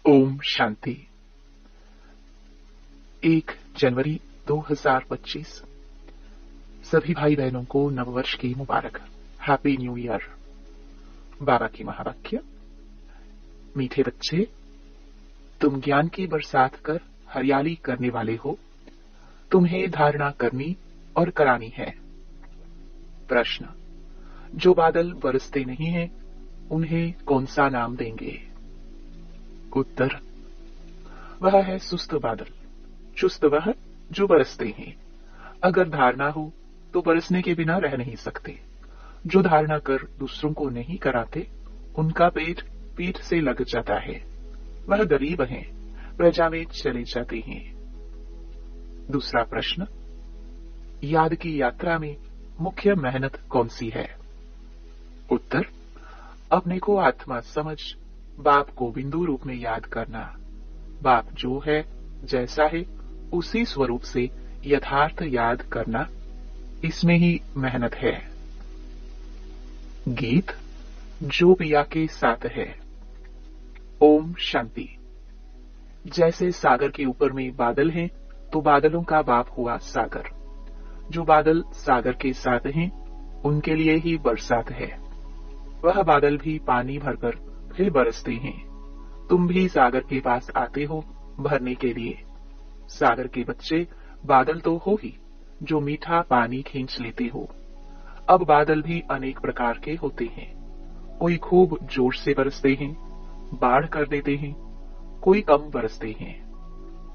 ओम शांति। 1 जनवरी 2025 सभी भाई बहनों को नववर्ष की मुबारक। Happy new year. बाबा की महावाक्य। मीठे बच्चे, तुम ज्ञान की बरसात कर हरियाली करने वाले हो। तुम्हें धारणा करनी और करानी है। प्रश्न, जो बादल बरसते नहीं हैं, उन्हें कौन सा नाम देंगे? उत्तर, वह है सुस्त बादल। चुस्त वह जो बरसते हैं। अगर धारणा हो तो बरसने के बिना रह नहीं सकते। जो धारणा कर दूसरों को नहीं कराते, उनका पेट पीठ से लग जाता है। वह गरीब हैं, प्रजा में चले जाते हैं। दूसरा प्रश्न, याद की यात्रा में मुख्य मेहनत कौन सी है? उत्तर, अपने को आत्मा समझ बाप को बिंदु रूप में याद करना। बाप जो है, जैसा है, उसी स्वरूप से यथार्थ याद करना, इसमें ही मेहनत है। गीत जो पिया के साथ है। ओम शांति। जैसे सागर के ऊपर में बादल हैं, तो बादलों का बाप हुआ सागर। जो बादल सागर के साथ हैं, उनके लिए ही बरसात है। वह बादल भी पानी भरकर फिर बरसते हैं। तुम भी सागर के पास आते हो भरने के लिए। सागर के बच्चे बादल तो हो ही, जो मीठा पानी खींच लेते हो। अब बादल भी अनेक प्रकार के होते हैं। कोई खूब जोर से बरसते हैं, बाढ़ कर देते हैं। कोई कम बरसते हैं।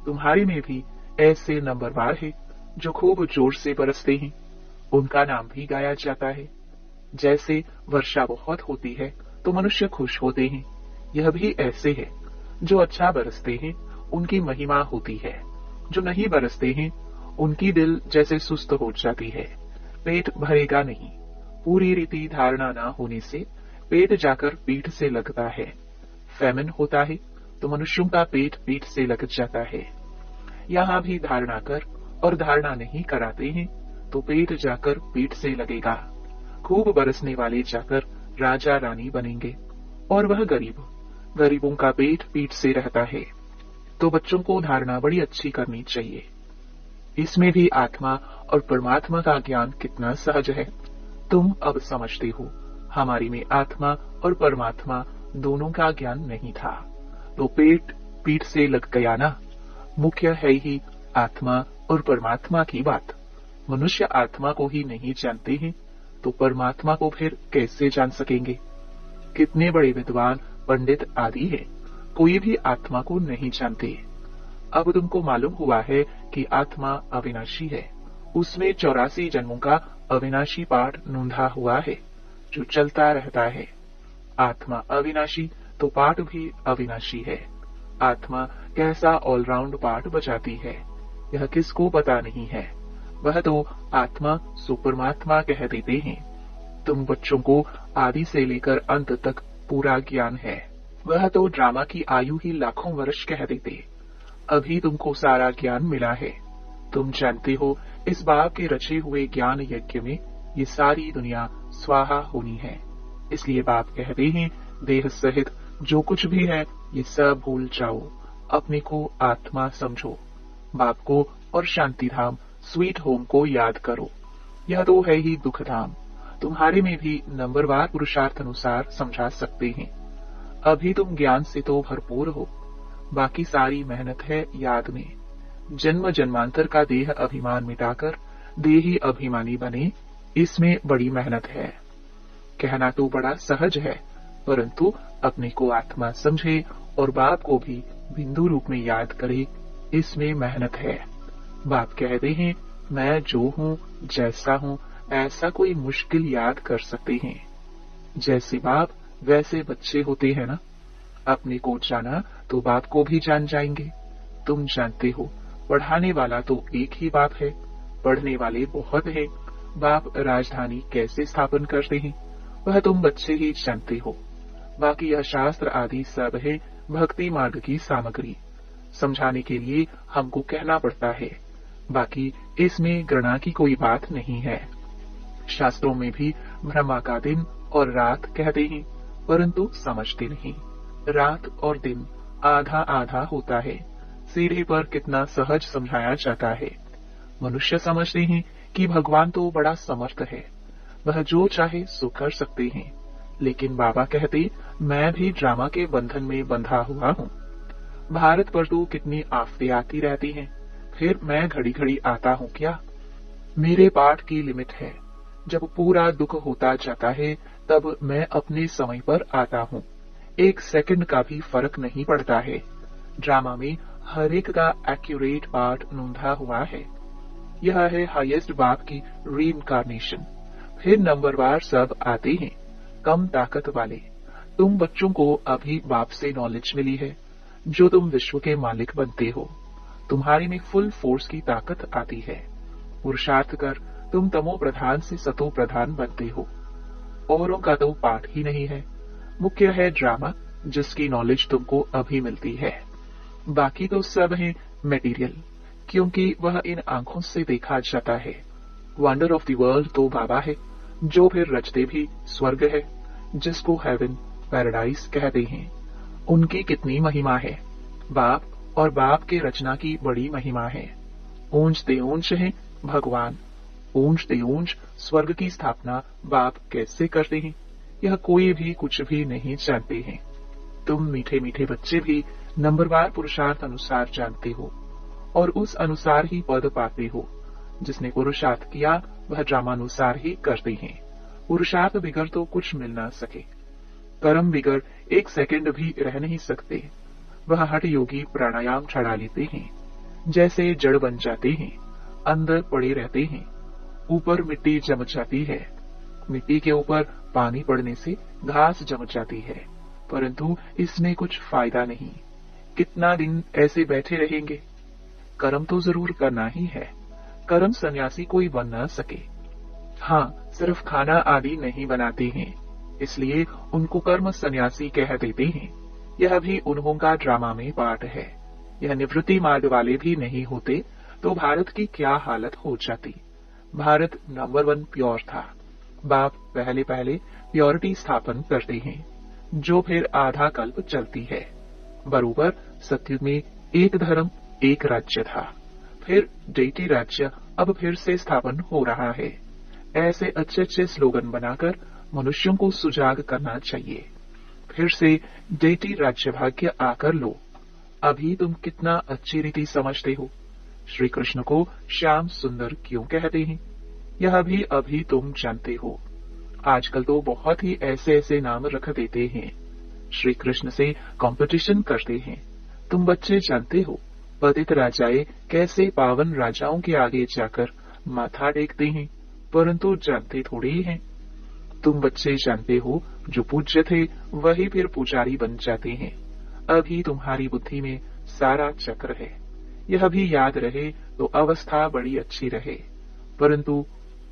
तुम्हारे में भी ऐसे नंबरवार है जो खूब जोर से बरसते हैं। उनका नाम भी गाया जाता है। जैसे वर्षा बहुत होती है तो मनुष्य खुश होते हैं, यह भी ऐसे है। जो अच्छा बरसते हैं, उनकी महिमा होती है। जो नहीं बरसते हैं, उनकी दिल जैसे सुस्त हो जाती है। पेट भरेगा नहीं। पूरी रीति धारणा न होने से पेट जाकर पीठ से लगता है। फैमिन होता है तो मनुष्यों का पेट पीठ से लग जाता है। यहाँ भी धारणा कर और धारणा नहीं कराते हैं तो पेट जाकर पीठ से लगेगा। खूब बरसने वाले जाकर राजा रानी बनेंगे और वह गरीबों का पेट पीठ से रहता है। तो बच्चों को धारणा बड़ी अच्छी करनी चाहिए। इसमें भी आत्मा और परमात्मा का ज्ञान कितना सहज है, तुम अब समझते हो। हमारी में आत्मा और परमात्मा दोनों का ज्ञान नहीं था, तो पेट पीठ से लग गया ना। मुख्य है ही आत्मा और परमात्मा की बात। मनुष्य आत्मा को ही नहीं जानते हैं, तो परमात्मा को फिर कैसे जान सकेंगे? कितने बड़े विद्वान पंडित आदि हैं, कोई भी आत्मा को नहीं जानते। अब तुमको मालूम हुआ है कि आत्मा अविनाशी है। उसमें 84 जन्मों का अविनाशी पाठ नूंधा हुआ है, जो चलता रहता है। आत्मा अविनाशी तो पाठ भी अविनाशी है। आत्मा कैसा ऑलराउंड पाठ बजाती है, यह किसको पता नहीं है। वह तो आत्मा सुपरमात्मा कह देते हैं। तुम बच्चों को आदि से लेकर अंत तक पूरा ज्ञान है। वह तो ड्रामा की आयु ही लाखों वर्ष कह देते। अभी तुमको सारा ज्ञान मिला है। तुम जानते हो, इस बाप के रचे हुए ज्ञान यज्ञ में ये सारी दुनिया स्वाहा होनी है। इसलिए बाप कहते हैं, देह सहित जो कुछ भी है, ये सब भूल जाओ। अपने को आत्मा समझो। बाप को और शांति धाम स्वीट होम को याद करो। यह तो है ही दुख धाम। तुम्हारे में भी नंबरवार पुरुषार्थ अनुसार समझा सकते हैं। अभी तुम ज्ञान से तो भरपूर हो। बाकी सारी मेहनत है याद में। जन्म जन्मांतर का देह अभिमान मिटाकर देही अभिमानी बने, इसमें बड़ी मेहनत है। कहना तो बड़ा सहज है, परंतु अपने को आत्मा समझे और बाप को भी बिंदु रूप में याद करे, इसमें मेहनत है। बाप कहते हैं, मैं जो हूँ, जैसा हूँ, ऐसा कोई मुश्किल याद कर सकते हैं। जैसे बाप वैसे बच्चे होते हैं ना। अपने को जाना तो बाप को भी जान जाएंगे। तुम जानते हो, पढ़ाने वाला तो एक ही बाप है, पढ़ने वाले बहुत हैं। बाप राजधानी कैसे स्थापन करते हैं, वह तुम बच्चे ही जानते हो। बाकी यह शास्त्र आदि सब है भक्ति मार्ग की सामग्री। समझाने के लिए हमको कहना पड़ता है। बाकी इसमें गणना की कोई बात नहीं है। शास्त्रों में भी ब्रह्मा का दिन और रात कहते हैं, परंतु समझते नहीं। रात और दिन आधा आधा होता है। सीढ़ी पर कितना सहज समझाया जाता है। मनुष्य समझते हैं कि भगवान तो बड़ा समर्थ है, वह जो चाहे सो कर सकते हैं, लेकिन बाबा कहते मैं भी ड्रामा के बंधन में बंधा हुआ हूँ। भारत पर तो कितनी आफतें आती रहती हैं, फिर मैं घड़ी घड़ी आता हूँ क्या? मेरे पाठ की लिमिट है। जब पूरा दुख होता जाता है तब मैं अपने समय पर आता हूँ। 1 सेकंड का भी फर्क नहीं पड़ता है। ड्रामा में हर एक का एक्यूरेट पार्ट नोंधा हुआ है। यह है हाईएस्ट बाप की रीइंकार्नेशन। फिर नंबरवार सब आते हैं, कम ताकत वाले। तुम बच्चों को अभी बाप से नॉलेज मिली है, जो तुम विश्व के मालिक बनते हो। तुम्हारे में फुल फोर्स की ताकत आती है। पुरुषार्थ कर तुम तमो प्रधान से सतो प्रधान बनते हो। औरों का तो पाठ ही नहीं है। मुख्य है ड्रामा, जिसकी नॉलेज तुमको अभी मिलती है। बाकी तो सब है मटेरियल, क्योंकि वह इन आंखों से देखा जाता है। वंडर ऑफ द वर्ल्ड तो बाबा है, जो फिर रचते भी स्वर्ग है, जिसको हेवन पैराडाइज कहते हैं। उनकी कितनी महिमा है। बाप और बाप के रचना की बड़ी महिमा है। ऊंचते ऊंच है भगवान, ऊंचते ऊंच स्वर्ग की स्थापना बाप कैसे करते हैं, यह कोई भी कुछ भी नहीं जानते हैं। तुम मीठे मीठे बच्चे भी नंबरवार पुरुषार्थ अनुसार जानते हो, और उस अनुसार ही पद पाते हो। जिसने पुरुषार्थ किया वह ड्रामानुसार ही करते हैं। पुरुषार्थ बिगड़ तो कुछ मिल ना सके। कर्म बिगड़ 1 सेकंड भी रह नहीं सकते। वह हठ योगी प्राणायाम चढ़ा लेते हैं, जैसे जड़ बन जाते हैं, अंदर पड़े रहते हैं। ऊपर मिट्टी जम जाती है, मिट्टी के ऊपर पानी पड़ने से घास जम जाती है, परंतु इसमें कुछ फायदा नहीं। कितना दिन ऐसे बैठे रहेंगे? कर्म तो जरूर करना ही है। कर्म सन्यासी कोई बन न सके। हाँ, सिर्फ खाना आदि नहीं बनाते हैं, इसलिए उनको कर्म सन्यासी कह देते हैं। यह भी उन्हों का ड्रामा में पार्ट है। यह निवृत्ति मार्ग वाले भी नहीं होते तो भारत की क्या हालत हो जाती। भारत नंबर 1 प्योर था। बाप पहले पहले प्योरिटी स्थापन करते हैं, जो फिर आधा कल्प चलती है। बरोबर सत्युग में एक धर्म एक राज्य था, फिर डेटी राज्य अब फिर से स्थापन हो रहा है। ऐसे अच्छे अच्छे स्लोगन बनाकर मनुष्यों को सुजाग करना चाहिए। फिर से डेटी राज्य भाग्य आकर लो। अभी तुम कितना अच्छी रीति समझते हो। श्री कृष्ण को श्याम सुंदर क्यों कहते हैं, यह भी अभी तुम जानते हो। आजकल तो बहुत ही ऐसे ऐसे नाम रख देते हैं। श्री कृष्ण से कंपटीशन करते हैं। तुम बच्चे जानते हो पतित राजाएं कैसे पावन राजाओं के आगे जाकर माथा टेकते हैं, परंतु जानते थोड़ी ही हैं। तुम बच्चे जानते हो जो पूज्य थे वही फिर पुजारी बन जाते हैं। अभी तुम्हारी बुद्धि में सारा चक्र है। यह भी याद रहे तो अवस्था बड़ी अच्छी रहे, परंतु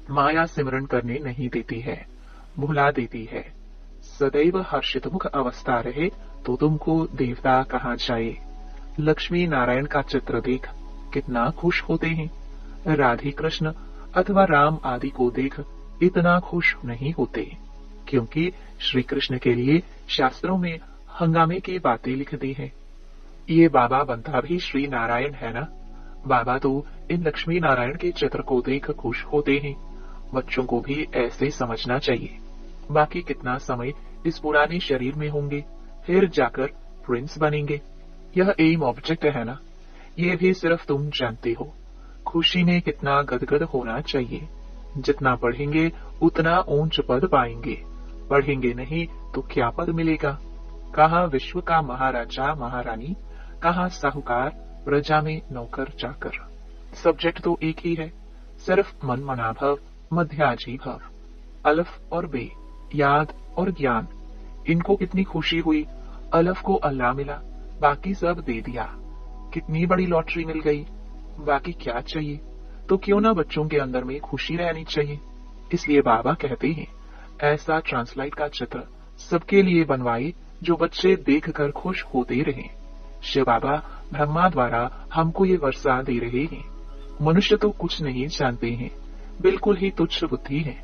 माया सिमरण करने नहीं देती है, भुला देती है। सदैव हर्षित मुख अवस्था रहे तो तुमको देवता कहा जाए। लक्ष्मी नारायण का चित्र देख कितना खुश होते हैं। राधे कृष्ण अथवा राम आदि को देख इतना खुश नहीं होते, क्योंकि श्री कृष्ण के लिए शास्त्रों में हंगामे की बातें लिख दी हैं। ये बाबा बनता भी श्री नारायण है ना। बाबा तो इन लक्ष्मी नारायण के चित्र को देख खुश होते हैं। बच्चों को भी ऐसे समझना चाहिए। बाकी कितना समय इस पुराने शरीर में होंगे, फिर जाकर प्रिंस बनेंगे। यह एम ऑब्जेक्ट है ना। ये भी सिर्फ तुम जानते हो। खुशी में कितना गदगद होना चाहिए। जितना पढ़ेंगे उतना ऊंच पद पाएंगे, पढ़ेंगे नहीं तो क्या पद मिलेगा। कहाँ विश्व का महाराजा महारानी, कहाँ साहूकार, प्रजा में नौकर चाकर। सब्जेक्ट तो एक ही है, सिर्फ मन मना भव, मध्याजी भव। अलफ और बे, याद और ज्ञान, इनको कितनी खुशी हुई। अलफ को अल्लाह मिला, बाकी सब दे दिया। कितनी बड़ी लॉटरी मिल गई। बाकी क्या चाहिए। तो क्यों ना बच्चों के अंदर में खुशी रहनी चाहिए। इसलिए बाबा कहते हैं ऐसा ट्रांसलाइट का चित्र सबके लिए बनवाए जो बच्चे देखकर खुश होते रहें। शिव बाबा ब्रह्मा द्वारा हमको ये वर्षा दे रहे हैं। मनुष्य तो कुछ नहीं जानते हैं, बिल्कुल ही तुच्छ बुद्धि है।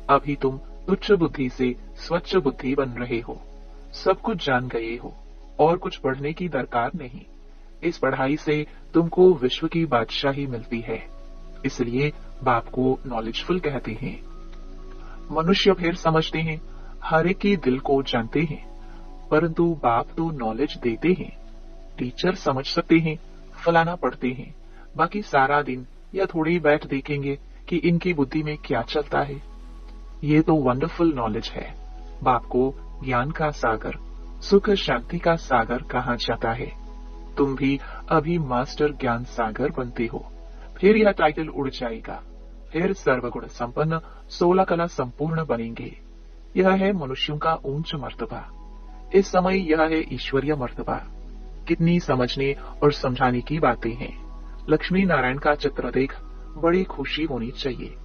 अभी तुम तुच्छ बुद्धि से स्वच्छ बुद्धि बन रहे हो। सब कुछ जान गए हो, और कुछ पढ़ने की दरकार नहीं। इस पढ़ाई से तुमको विश्व की बादशाही मिलती है, इसलिए बाप को नॉलेजफुल कहते हैं। मनुष्य फिर समझते हैं, हर एक के दिल को जानते हैं, परंतु बाप तो नॉलेज देते हैं। टीचर समझ सकते हैं, फलाना पढ़ते हैं, बाकी सारा दिन या थोड़ी बैठ देखेंगे कि इनकी बुद्धि में क्या चलता है। ये तो वंडरफुल नॉलेज है। बाप को ज्ञान का सागर, सुख शांति का सागर कहा जाता है। तुम भी अभी मास्टर ज्ञान सागर बनते हो, फिर यह टाइटल उड़ जाएगा, फिर सर्वगुण संपन्न 16 कला संपूर्ण बनेंगे। यह है मनुष्यों का ऊंच मर्तबा। इस समय यह है ईश्वरीय मर्तबा। कितनी समझने और समझाने की बातें हैं। लक्ष्मी नारायण का चित्र देख बड़ी खुशी होनी चाहिए।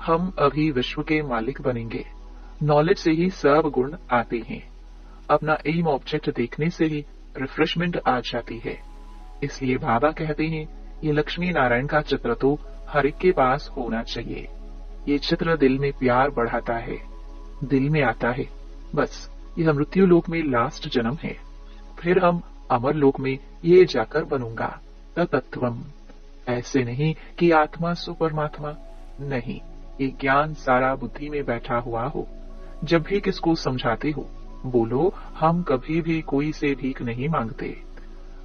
हम अभी विश्व के मालिक बनेंगे। नॉलेज से ही सब गुण आते हैं। अपना एम ऑब्जेक्ट देखने से ही रिफ्रेशमेंट आ जाती है। इसलिए बाबा कहते हैं, ये लक्ष्मी नारायण का चित्र तो हर एक के पास होना चाहिए। ये चित्र दिल में प्यार बढ़ाता है, दिल में आता है बस यह मृत्यु लोक में लास्ट जन्म है, फिर हम अमर लोक में ये जाकर बनूंगा तत्वम। ऐसे नहीं कि आत्मा सु परमात्मा, नहीं, ये ज्ञान सारा बुद्धि में बैठा हुआ हो। जब भी किसको समझाते हो, बोलो हम कभी भी कोई से भीख नहीं मांगते।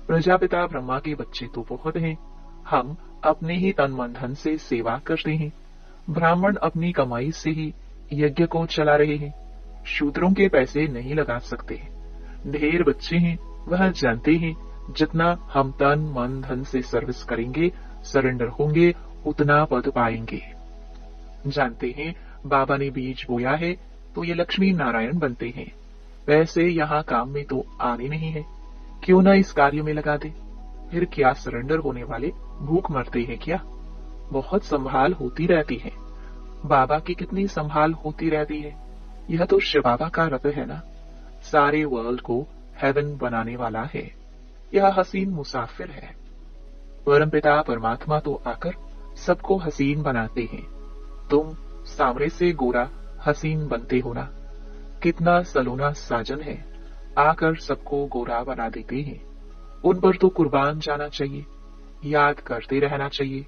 प्रजापिता ब्रह्मा के बच्चे तो बहुत हैं, हम अपने ही तन मन धन से सेवा करते हैं। ब्राह्मण अपनी कमाई से ही यज्ञ को चला रहे हैं। शूद्रों के पैसे नहीं लगा सकते। ढेर बच्चे हैं, वह जानते हैं जितना हम तन मन धन से सर्विस करेंगे, सरेंडर होंगे, उतना पद पाएंगे। जानते हैं बाबा ने बीज बोया है तो ये लक्ष्मी नारायण बनते हैं। वैसे यहाँ काम में तो आने नहीं है, क्यों ना इस कार्य में लगा दे। फिर क्या सरेंडर होने वाले भूख मरते हैं क्या? बहुत संभाल होती रहती है। बाबा की कितनी संभाल होती रहती है। यह तो शिव बाबा का रथ है ना, सारे वर्ल्ड को हेवन बनाने वाला है। यह हसीन मुसाफिर है। परमपिता परमात्मा तो आकर सबको हसीन बनाते हैं। तुम सामरे से गोरा हसीन बनते हो ना। कितना सलोना साजन है, आकर सबको गोरा बना देते हैं। उन पर तो कुर्बान जाना चाहिए, याद करते रहना चाहिए।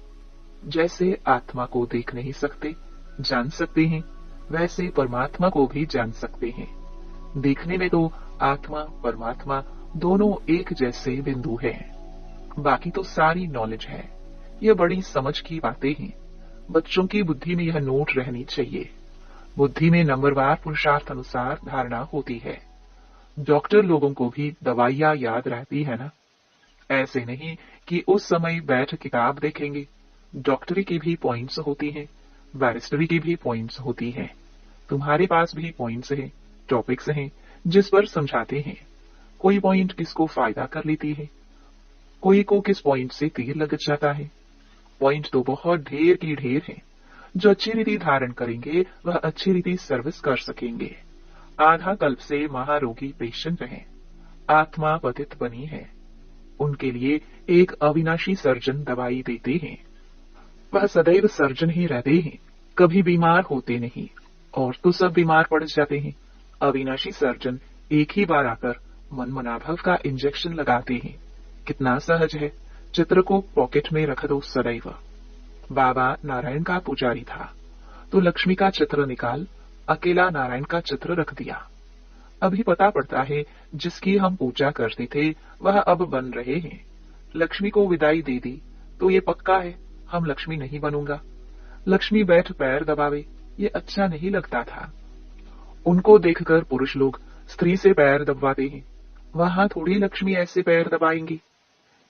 जैसे आत्मा को देख नहीं सकते, जान सकते हैं, वैसे परमात्मा को भी जान सकते हैं। देखने में तो आत्मा परमात्मा दोनों एक जैसे बिंदु हैं। बाकी तो सारी नॉलेज है। यह बड़ी समझ की बातें हैं। बच्चों की बुद्धि में यह नोट रहनी चाहिए। बुद्धि में नंबरवार पुरुषार्थ अनुसार धारणा होती है। डॉक्टर लोगों को भी दवाइयां याद रहती है ना। ऐसे नहीं कि उस समय बैठ किताब देखेंगे। डॉक्टरी की भी पॉइंट्स होती हैं, बैरिस्टरी की भी पॉइंट्स होती हैं। तुम्हारे पास भी पॉइंट्स हैं, टॉपिक्स हैं जिस पर समझाते हैं। कोई पॉइंट किसको फायदा कर लेती है, कोई को किस पॉइंट से तीर लग जाता है। पॉइंट तो बहुत ढेर की ढेर है। जो अच्छी रीति धारण करेंगे वह अच्छी रीति सर्विस कर सकेंगे। आधा कल्प से महारोगी पेशेंट हैं, आत्मा पतित बनी है। उनके लिए एक अविनाशी सर्जन दवाई देते हैं। वह सदैव सर्जन ही रहते हैं, कभी बीमार होते नहीं। और तो सब बीमार पड़ जाते हैं। अविनाशी सर्जन एक ही बार आकर मन मनाभव का इंजेक्शन लगाते हैं। कितना सहज है। चित्र को पॉकेट में रख दो सदैव। बाबा नारायण का पुजारी था तो लक्ष्मी का चित्र निकाल अकेला नारायण का चित्र रख दिया। अभी पता पड़ता है जिसकी हम पूजा करते थे वह अब बन रहे हैं। लक्ष्मी को विदाई दे दी तो ये पक्का है हम लक्ष्मी नहीं बनूंगा। लक्ष्मी बैठ पैर दबावे, ये अच्छा नहीं लगता था। उनको देखकर पुरुष लोग स्त्री से पैर दबवाते हैं। वहां थोड़ी लक्ष्मी ऐसे पैर दबाएंगी।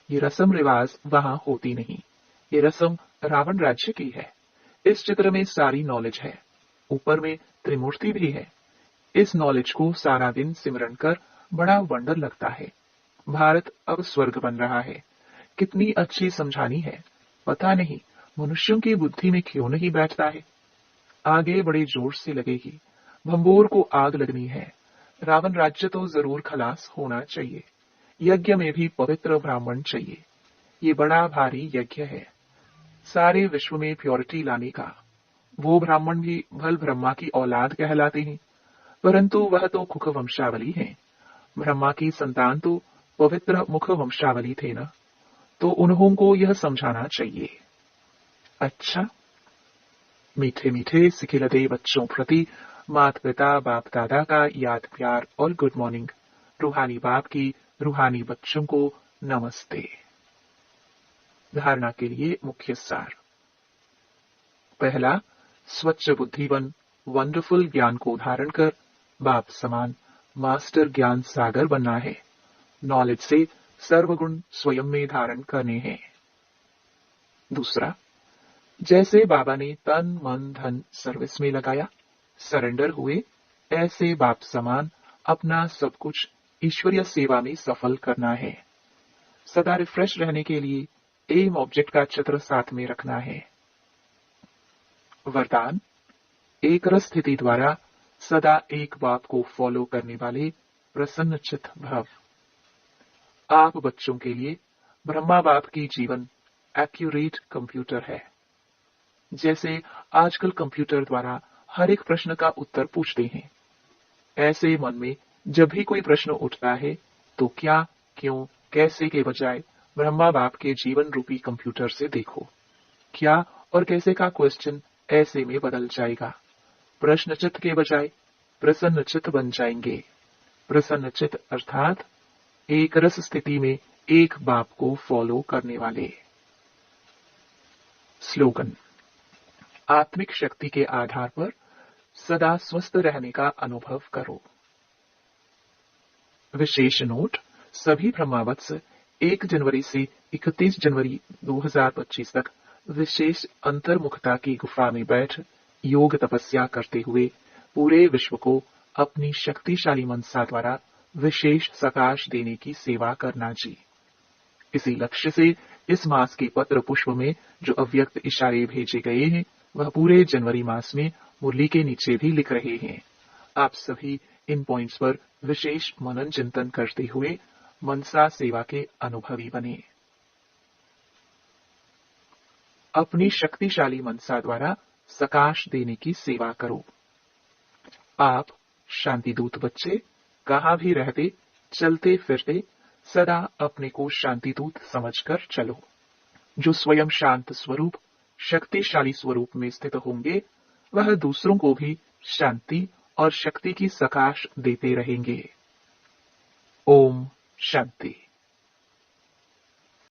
ये रस्म रिवाज वहां होती नहीं। ये रस्म रावण राज्य की है। इस चित्र में सारी नॉलेज है। ऊपर में त्रिमूर्ति भी है। इस नॉलेज को सारा दिन सिमरन कर बड़ा वंडर लगता है। भारत अब स्वर्ग बन रहा है। कितनी अच्छी समझानी है। पता नहीं मनुष्यों की बुद्धि में क्यों नहीं बैठता है। आगे बड़े जोर से लगेगी। भंबोर को आग लगनी है। रावण राज्य तो जरूर खलास होना चाहिए। यज्ञ में भी पवित्र ब्राह्मण चाहिए। ये बड़ा भारी यज्ञ है, सारे विश्व में प्योरिटी लाने का। वो ब्राह्मण भी भल ब्रह्मा की औलाद कहलाते हैं, परंतु वह तो कुक वंशावली है। ब्रह्मा की संतान तो पवित्र मुख वंशावली थे ना, तो उन्हों को यह समझाना चाहिए। अच्छा, मीठे मीठे सिखिलते बच्चों प्रति माता पिता बाप दादा का याद प्यार और गुड मॉर्निंग। रूहानी बाप की रूहानी बच्चों को नमस्ते। धारणा के लिए मुख्य सार। पहला, स्वच्छ बुद्धिवन वंडरफुल ज्ञान को धारण कर बाप समान मास्टर ज्ञान सागर बनना है। नॉलेज से सर्वगुण स्वयं में धारण करने हैं। दूसरा, जैसे बाबा ने तन मन धन सर्विस में लगाया, सरेंडर हुए, ऐसे बाप समान अपना सब कुछ ईश्वरीय सेवा में सफल करना है। सदा रिफ्रेश रहने के लिए एम ऑब्जेक्ट का चित्र साथ में रखना है। वरदान, एक रस स्थिति द्वारा सदा एक बाप को फॉलो करने वाले प्रसन्न चित्त भव। आप बच्चों के लिए ब्रह्मा बाप की जीवन एक्यूरेट कंप्यूटर है। जैसे आजकल कंप्यूटर द्वारा हर एक प्रश्न का उत्तर पूछते हैं, ऐसे मन में जब भी कोई प्रश्न उठता है तो क्या, क्यों, कैसे के बजाय ब्रह्मा बाप के जीवन रूपी कंप्यूटर से देखो। क्या और कैसे का क्वेश्चन ऐसे में बदल जाएगा। प्रश्न चित्त के बजाय प्रसन्न चित्त बन जाएंगे। प्रसन्न चित्त अर्थात एक रस स्थिति में एक बाप को फॉलो करने वाले। स्लोगन, आत्मिक शक्ति के आधार पर सदा स्वस्थ रहने का अनुभव करो। विशेष नोट, सभी ब्रह्मावत्स 1 जनवरी से 31 जनवरी 2025 तक विशेष अंतर्मुखता की गुफा में बैठ योग तपस्या करते हुए पूरे विश्व को अपनी शक्तिशाली मनसा द्वारा विशेष सकाश देने की सेवा करना जी। इसी लक्ष्य से इस मास के पत्र पुष्प में जो अव्यक्त इशारे भेजे गए हैं, वह पूरे जनवरी मास में मुरली के नीचे भी लिख रहे हैं। आप सभी इन पॉइंट्स पर विशेष मनन चिंतन करते हुए मनसा सेवा के अनुभवी बने। अपनी शक्तिशाली मनसा द्वारा सकाश देने की सेवा करो। आप शांति दूत बच्चे कहाँ भी रहते, चलते फिरते सदा अपने को शांति दूत समझकर चलो। जो स्वयं शांत स्वरूप शक्तिशाली स्वरूप में स्थित होंगे, वह दूसरों को भी शांति और शक्ति की सकाश देते रहेंगे। ओम शांति।